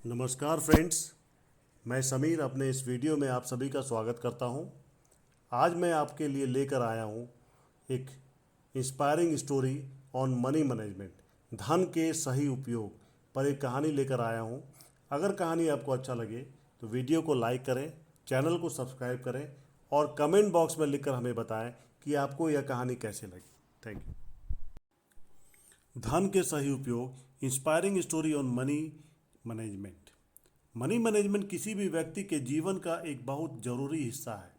नमस्कार फ्रेंड्स, मैं समीर अपने इस वीडियो में आप सभी का स्वागत करता हूं। आज मैं आपके लिए लेकर आया हूं एक inspiring story on money management, धन के सही उपयोग पर एक कहानी लेकर आया हूं। अगर कहानी आपको अच्छा लगे तो वीडियो को लाइक करें, चैनल को सब्सक्राइब करें और कमेंट बॉक्स में लिखकर हमें बताएं कि आपको यह कहानी कैसे लगी। Thank you. धन के सही उपयोग, inspiring story on money management. Money management किसी भी व्यक्ति के जीवन का एक बहुत जरूरी हिस्सा है।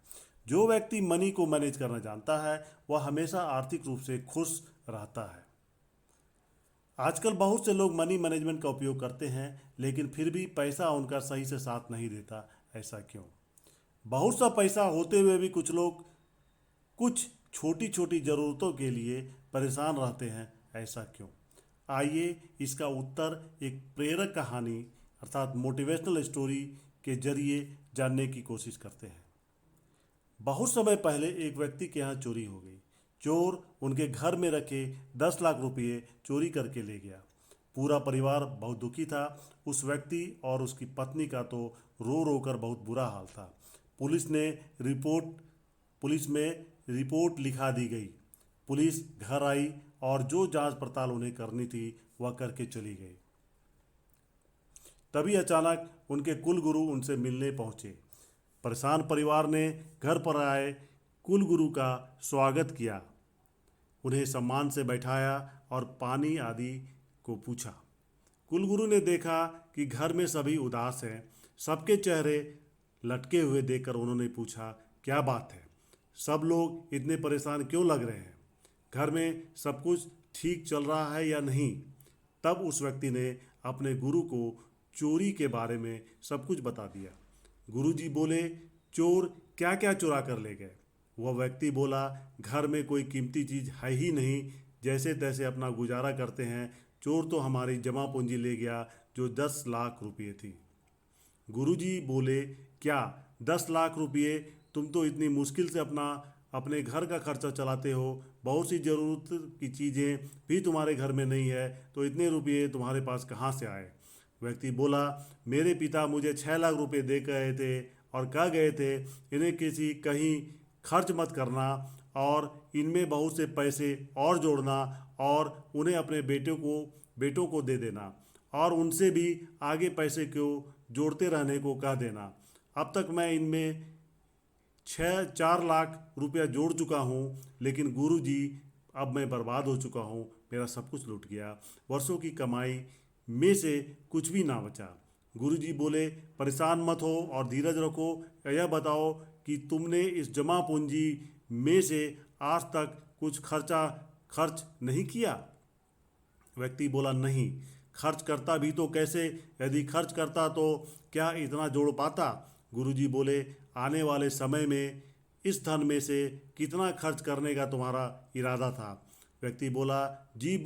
जो व्यक्ति मनी को मैनेज करना जानता है वह हमेशा आर्थिक रूप से खुश रहता है। आजकल बहुत से लोग मनी मैनेजमेंट का उपयोग करते हैं, लेकिन फिर भी पैसा उनका सही से साथ नहीं देता। ऐसा क्यों? बहुत सा पैसा होते हुए भी कुछ लोग कुछ छोटी छोटी ज़रूरतों के लिए परेशान रहते हैं। ऐसा क्यों? आइए इसका उत्तर एक प्रेरक कहानी अर्थात मोटिवेशनल स्टोरी के जरिए जानने की कोशिश करते हैं। बहुत समय पहले एक व्यक्ति के यहाँ चोरी हो गई। चोर उनके घर में रखे 10 लाख रुपये चोरी करके ले गया। पूरा परिवार बहुत दुखी था। उस व्यक्ति और उसकी पत्नी का तो रो रो कर बहुत बुरा हाल था। पुलिस ने रिपोर्ट पुलिस में रिपोर्ट लिखा दी गई। पुलिस घर आई और जो जांच पड़ताल उन्हें करनी थी वह करके चली गई। तभी अचानक उनके कुलगुरु उनसे मिलने पहुंचे। परेशान परिवार ने घर पर आए कुलगुरु का स्वागत किया, उन्हें सम्मान से बैठाया और पानी आदि को पूछा। कुलगुरु ने देखा कि घर में सभी उदास हैं। सबके चेहरे लटके हुए देखकर उन्होंने पूछा, क्या बात है? सब लोग इतने परेशान क्यों लग रहे हैं? घर में सब कुछ ठीक चल रहा है या नहीं? तब उस व्यक्ति ने अपने गुरु को चोरी के बारे में सब कुछ बता दिया। गुरुजी बोले, चोर क्या क्या चुरा कर ले गए? वह व्यक्ति बोला, घर में कोई कीमती चीज़ है ही नहीं, जैसे तैसे अपना गुजारा करते हैं। चोर तो हमारी जमा पूंजी ले गया जो 10 लाख रुपये थी। गुरुजी बोले, क्या 10 लाख रुपये? तुम तो इतनी मुश्किल से अपने घर का खर्चा चलाते हो, बहुत सी ज़रूरत की चीज़ें भी तुम्हारे घर में नहीं है, तो इतने रुपये तुम्हारे पास कहाँ से आए? व्यक्ति बोला, मेरे पिता मुझे 6 लाख रुपए दे गए थे और कह गए थे इन्हें किसी कहीं खर्च मत करना और इनमें बहुत से पैसे और जोड़ना और उन्हें अपने बेटों को दे देना और उनसे भी आगे पैसे को जोड़ते रहने को कह देना। अब तक मैं इनमें 4 लाख रुपया जोड़ चुका हूँ, लेकिन गुरुजी अब मैं बर्बाद हो चुका हूँ। मेरा सब कुछ लूट गया। वर्षों की कमाई में से कुछ भी ना बचा। गुरुजी बोले, परेशान मत हो और धीरज रखो। यह बताओ कि तुमने इस जमा पूंजी में से आज तक कुछ खर्च नहीं किया? व्यक्ति बोला, नहीं। खर्च करता भी तो कैसे? यदि खर्च करता तो क्या इतना जोड़ पाता? गुरुजी बोले, आने वाले समय में इस धन में से कितना खर्च करने का तुम्हारा इरादा था? व्यक्ति बोला, जी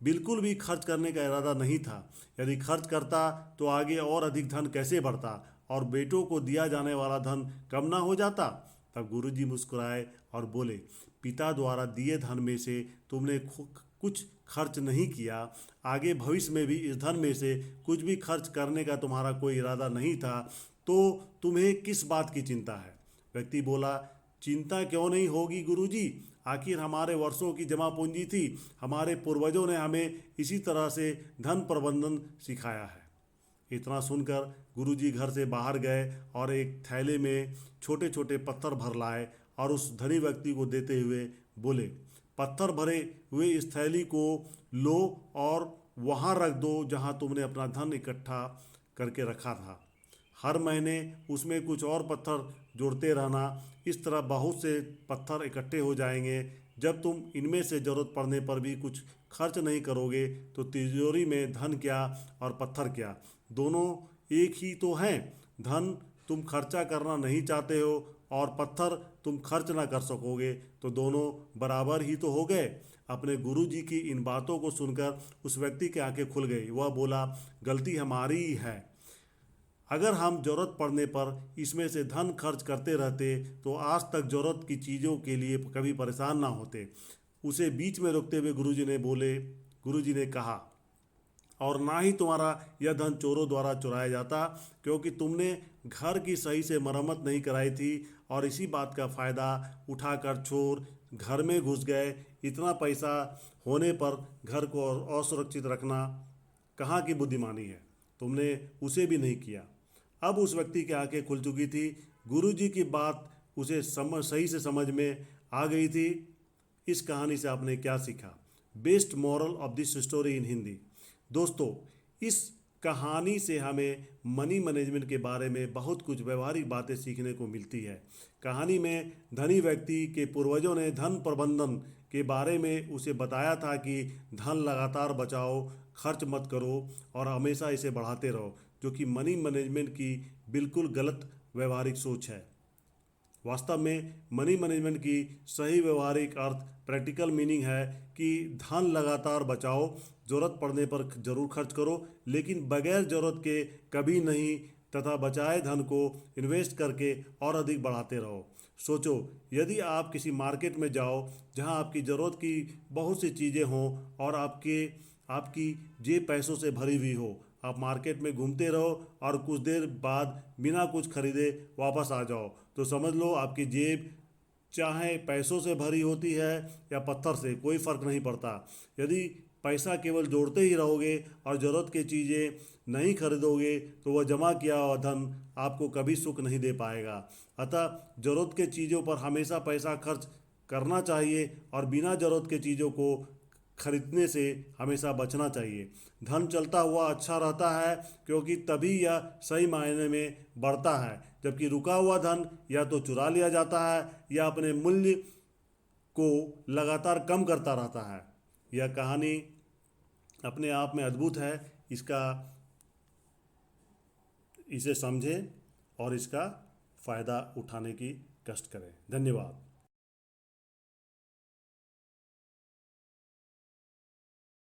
बिल्कुल भी खर्च करने का इरादा नहीं था। यदि खर्च करता तो आगे और अधिक धन कैसे बढ़ता और बेटों को दिया जाने वाला धन कम ना हो जाता? तब गुरुजी मुस्कुराए और बोले, पिता द्वारा दिए धन में से तुमने कुछ खर्च नहीं किया। आगे भविष्य में भी इस धन में से कुछ भी खर्च करने का तुम्हारा कोई इरादा नहीं था, तो तुम्हें किस बात की चिंता है? व्यक्ति बोला, चिंता क्यों नहीं होगी गुरुजी? आखिर हमारे वर्षों की जमा पूंजी थी। हमारे पूर्वजों ने हमें इसी तरह से धन प्रबंधन सिखाया है। इतना सुनकर गुरुजी घर से बाहर गए और एक थैले में छोटे छोटे पत्थर भर लाए और उस धनी व्यक्ति को देते हुए बोले, पत्थर भरे हुए इस थैली को लो और वहाँ रख दो जहाँ तुमने अपना धन इकट्ठा करके रखा था। हर महीने उसमें कुछ और पत्थर जोड़ते रहना। इस तरह बहुत से पत्थर इकट्ठे हो जाएंगे। जब तुम इनमें से ज़रूरत पड़ने पर भी कुछ खर्च नहीं करोगे तो तिजोरी में धन क्या और पत्थर क्या, दोनों एक ही तो हैं। धन तुम खर्चा करना नहीं चाहते हो और पत्थर तुम खर्च ना कर सकोगे, तो दोनों बराबर ही तो हो गए। अपने गुरुजी की इन बातों को सुनकर उस व्यक्ति की आंखें खुल गई। वह बोला, गलती हमारी ही है। अगर हम ज़रूरत पड़ने पर इसमें से धन खर्च करते रहते तो आज तक ज़रूरत की चीज़ों के लिए कभी परेशान ना होते। उसे बीच में रोकते हुए गुरुजी ने कहा, और ना ही तुम्हारा यह धन चोरों द्वारा चुराया जाता, क्योंकि तुमने घर की सही से मरम्मत नहीं कराई थी और इसी बात का फ़ायदा उठाकर चोर घर में घुस गए। इतना पैसा होने पर घर को असुरक्षित रखना कहाँ की बुद्धिमानी है? तुमने उसे भी नहीं किया। अब उस व्यक्ति की आंखें खुल चुकी थी। गुरुजी की बात उसे सही से समझ में आ गई थी। इस कहानी से आपने क्या सीखा? Best moral of this story in Hindi. दोस्तों, इस कहानी से हमें मनी मैनेजमेंट के बारे में बहुत कुछ व्यवहारिक बातें सीखने को मिलती है। कहानी में धनी व्यक्ति के पूर्वजों ने धन प्रबंधन के बारे में उसे बताया था कि धन लगातार बचाओ, खर्च मत करो और हमेशा इसे बढ़ाते रहो, जो कि मनी मैनेजमेंट की बिल्कुल गलत व्यवहारिक सोच है। वास्तव में मनी मैनेजमेंट की सही व्यवहारिक अर्थ, प्रैक्टिकल मीनिंग है कि धन लगातार बचाओ, ज़रूरत पड़ने पर ज़रूर खर्च करो, लेकिन बगैर ज़रूरत के कभी नहीं, तथा बचाए धन को इन्वेस्ट करके और अधिक बढ़ाते रहो। सोचो, यदि आप किसी मार्केट में जाओ जहां आपकी ज़रूरत की बहुत सी चीज़ें हों और आपकी जेब पैसों से भरी हुई हो, आप मार्केट में घूमते रहो और कुछ देर बाद बिना कुछ खरीदे वापस आ जाओ, तो समझ लो आपकी जेब चाहे पैसों से भरी होती है या पत्थर से, कोई फ़र्क नहीं पड़ता। यदि पैसा केवल जोड़ते ही रहोगे और ज़रूरत की चीज़ें नहीं खरीदोगे तो वह जमा किया हुआ धन आपको कभी सुख नहीं दे पाएगा। अतः ज़रूरत के चीज़ों पर हमेशा पैसा खर्च करना चाहिए और बिना ज़रूरत के चीज़ों को खरीदने से हमेशा बचना चाहिए। धन चलता हुआ अच्छा रहता है, क्योंकि तभी यह सही मायने में बढ़ता है, जबकि रुका हुआ धन या तो चुरा लिया जाता है या अपने मूल्य को लगातार कम करता रहता है। यह कहानी अपने आप में अद्भुत है। इसे समझें और इसका फ़ायदा उठाने की कष्ट करें। धन्यवाद।